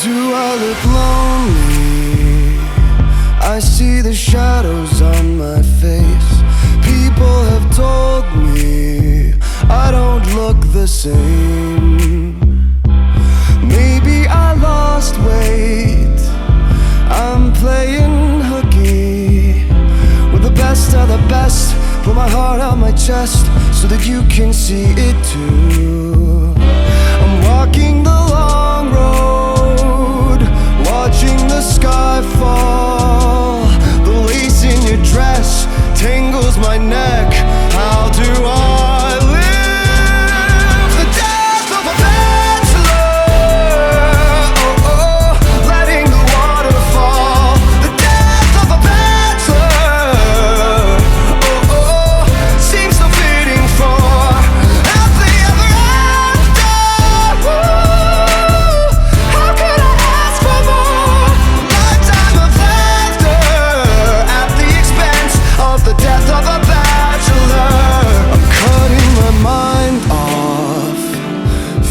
Do I look lonely? I see the shadows on my face. People have told me I don't look the same. Maybe I lost weight. I'm playing hooky with the best of the best. Put my heart on my chest so that you can see it too. I'm walking the long road, watching the sky fall. The lace in your dress tangles my neck. How do I live the death of a bachelor? Oh, oh, letting the water fall. The death of a bachelor. Oh, oh, seems so fitting for happily ever after. Ooh, how could I ask for more? Lifetime of laughter at the expense of the death of a bachelor. I'm cutting my mind off.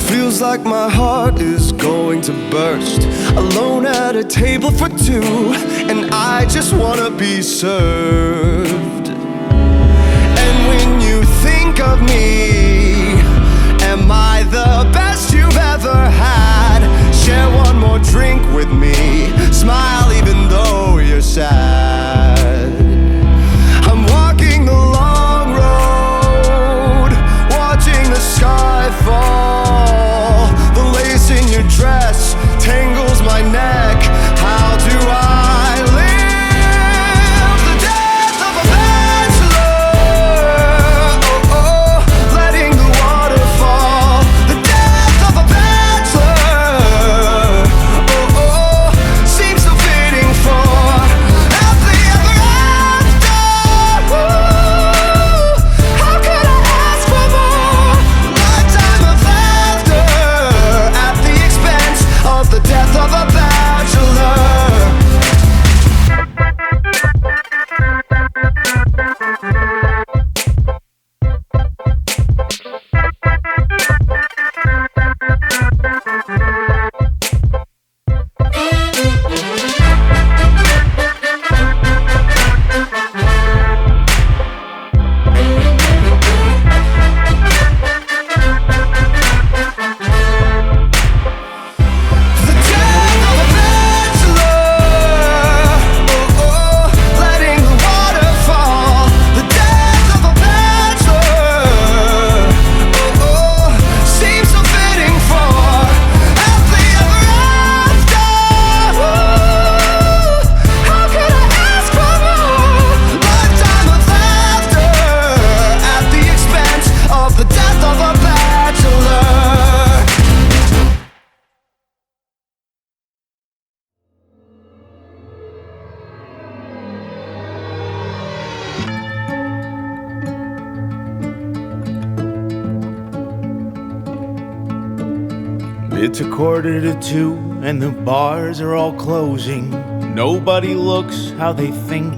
Feels like my heart is going to burst. Alone at a table for two, and I just wanna be served. And when you think of me, am I the best you've ever had? Share one more drink with me. Smile even though you're sad. I'm walking the long road, watching the sky fall. The lace in your dress tangles my neck. How do I live the death of a bachelor? Oh, oh, letting the water fall. The death of a bachelor. Oh, oh, seems so fitting for happily ever after. Ooh, how could I ask for more? Lifetime of laughter at the expense of the death of a bachelor. The death of a bachelor. Oh, oh, letting the water fall. The death of a bachelor. Oh, oh, seems so fitting for happily ever after. Ooh, how could I ask for more? Lifetime of laughter at the expense of the death of a bachelor. It's 1:45 and the bars are all closing. Nobody looks how they think.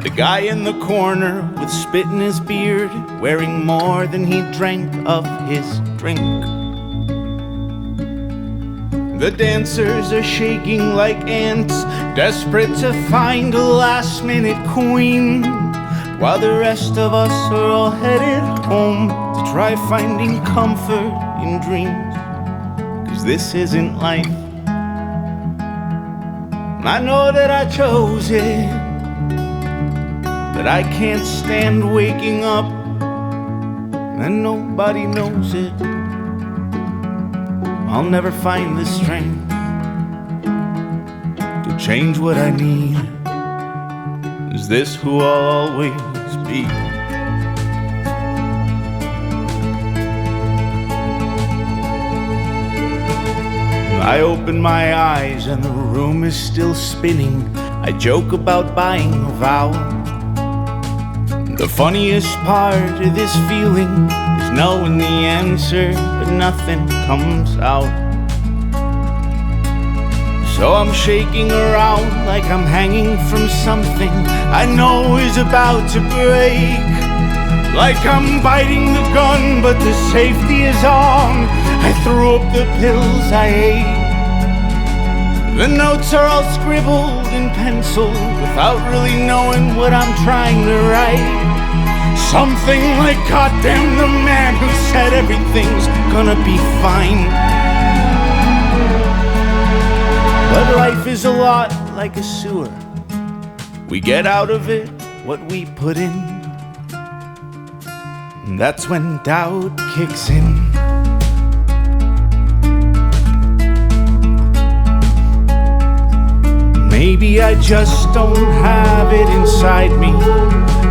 The guy in the corner with spit in his beard, wearing more than he drank of his drink. The dancers are shaking like ants, desperate to find a last-minute queen, while the rest of us are all headed home to try finding comfort in dreams. 'Cause this isn't life. I know that I chose it, but I can't stand waking up and nobody knows it. I'll never find the strength to change what I need. Is this who I'll always be? I open my eyes and the room is still spinning. I joke about buying a vow. The funniest part of this feeling is knowing the answer, but nothing comes out. So I'm shaking around like I'm hanging from something I know is about to break. Like I'm biting the gun, but the safety is on. I threw up the pills I ate. The notes are all scribbled in pencil without really knowing what I'm trying to write. Something like, goddamn the man who said everything's gonna be fine. But life is a lot like a sewer. We get out of it what we put in. And that's when doubt kicks in. Maybe I just don't have it inside me.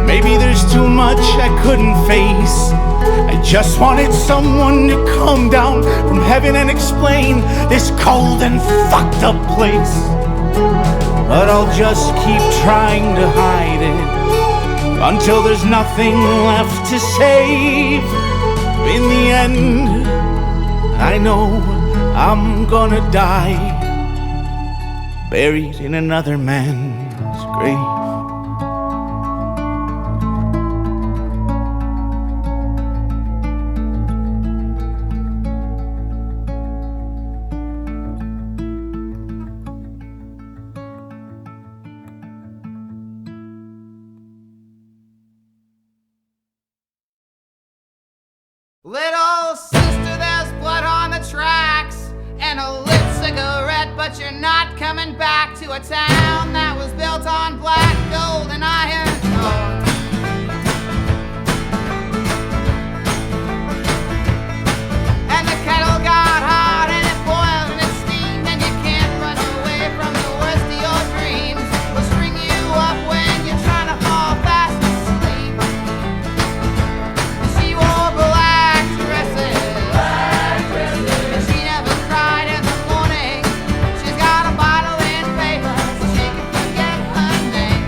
Maybe there's too much I couldn't face. I just wanted someone to come down from heaven and explain this cold and fucked up place. But I'll just keep trying to hide it until there's nothing left to save. In the end, I know I'm gonna die, buried in another man's grave. Little sister, there's blood on the tracks and a lit cigarette, but you're not coming back to a town that was built on black gold and iron ore. And the kettle got hot and it boiled and it steamed, and you can't run away from the worst of your dreams. We'll string you up when you're trying to fall fast asleep. And she wore black dresses, and she never cried in the morning. She's got a bottle in paper so she can forget her name.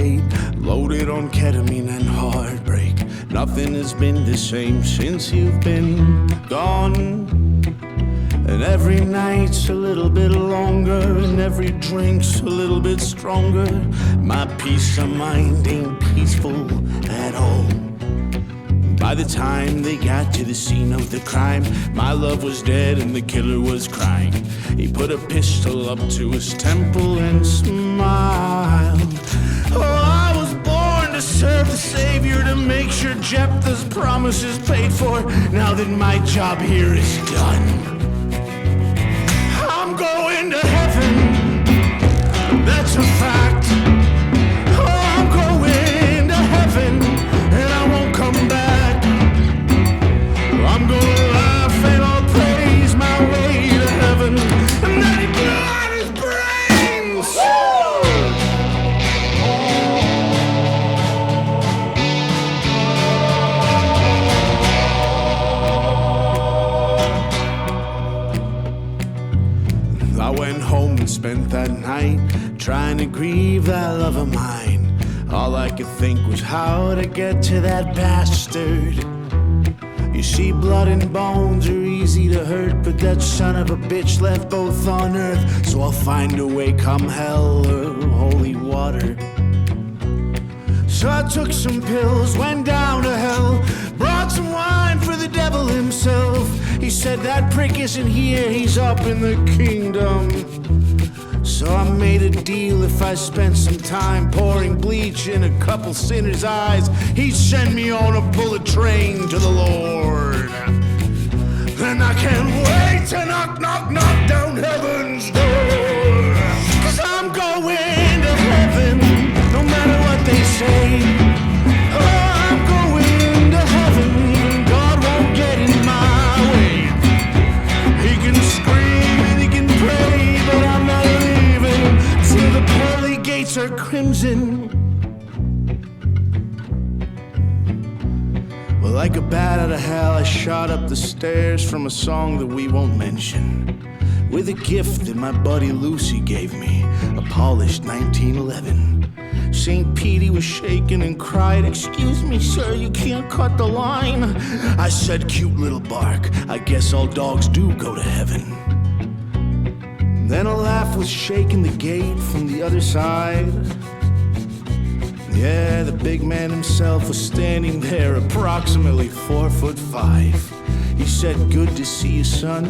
late, loaded on ketamine and heartbreak. Nothing has been the same since you've been gone. And every night's a little bit longer, and every drink's a little bit stronger. My peace of mind ain't peaceful at all. By the time they got to the scene of the crime, my love was dead and the killer was crying. He put a pistol up to his temple and smiled. Oh, I was born to serve the Savior, to make sure Jephthah's promise is paid for. Now that my job here is done, I'm going to heaven, that's a fact. Oh, I'm going to heaven, and I won't come back. I'm gonna laugh and I'll praise my way to heaven, and then he blew out his brains. I went home and spent that night trying to grieve that love of mine. All I could think was how to get to that bastard. You see, blood and bones are easy to hurt, but that son of a bitch left both on earth. So I'll find a way, come hell or holy water. So I took some pills, went down to hell, brought some wine for the devil himself. He said that prick isn't here, he's up in the kingdom. So I made a deal, if I spent some time pouring bleach in a couple sinners' eyes, he'd send me on a bullet train to the Lord. And I can't wait to knock, knock, knock down heaven's door. 'Cause I'm going to heaven, no matter what they say. Oh, I'm going to heaven, even God won't get in my way. He can scream and he can pray, but I'm not leaving till the pearly gates are crimson. Well, like a bat out of hell, I shot up the stairs from a song that we won't mention, with a gift that my buddy Lucy gave me, a polished 1911. St. Petey was shaking and cried, "Excuse me, sir, you can't cut the line." I said, "Cute little bark, I guess all dogs do go to heaven." Then a laugh was shaking the gate from the other side. Yeah, the big man himself was standing there, approximately 4'5". He said, "Good to see you, son.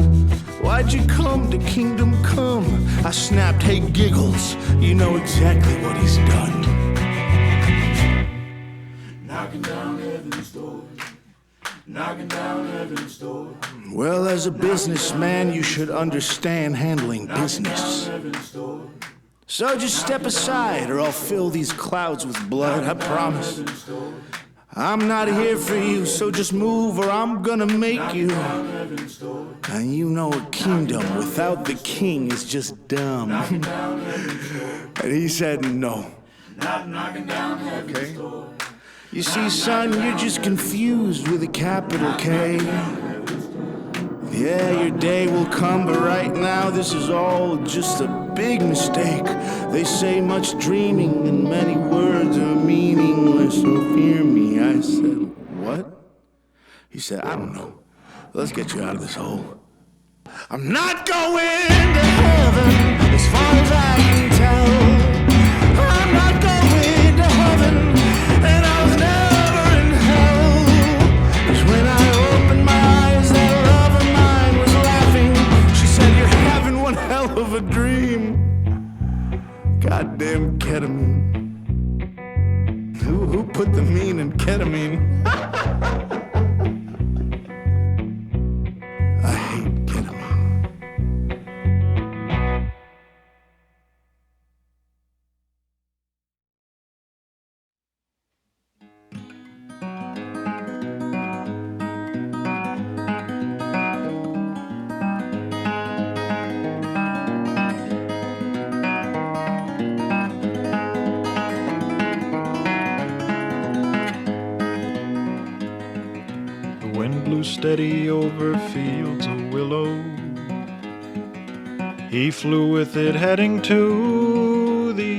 Why'd you come to Kingdom Come?" I snapped, "Hey, Giggles, you know exactly what he's done." Knocking down heaven's door, knocking down heaven's door. Well, as a businessman, you should understand handling business. So just step aside or I'll fill these clouds with blood, I promise. I'm not here for you, so just move or I'm gonna make you. And you know a kingdom without the king is just dumb. And he said no. Okay? You see, son, you're just confused with a capital K. Yeah, your day will come, but right now this is all just a big mistake. They say much dreaming and many words are meaningless, so fear me. I said, what? He said, I don't know. Let's get you out of this hole. I'm not going to heaven, as far as I can tell. I'm not going to heaven, and I was never in hell. 'Cause when I opened my eyes, that love of mine was laughing. She said, you're having one hell of a dream. Goddamn ketamine. Who put the mean in ketamine? I hate ketamine. Steady over fields of willow, he flew with it heading to the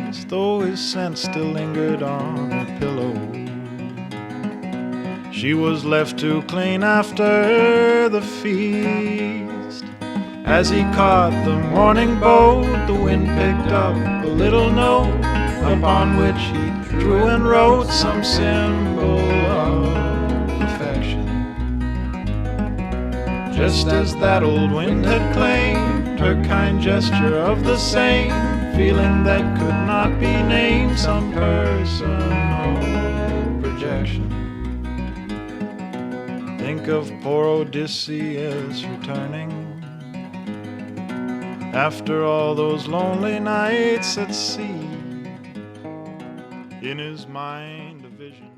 east. his scent still lingered on her pillow. She was left to clean after the feast. As he caught the morning boat, the wind picked up a little note upon which he drew and wrote some symbol of affection. Just as that old wind had claimed her kind gesture of the same feeling that could not be named, some personal projection. Think of poor Odysseus returning after all those lonely nights at sea. In his mind a vision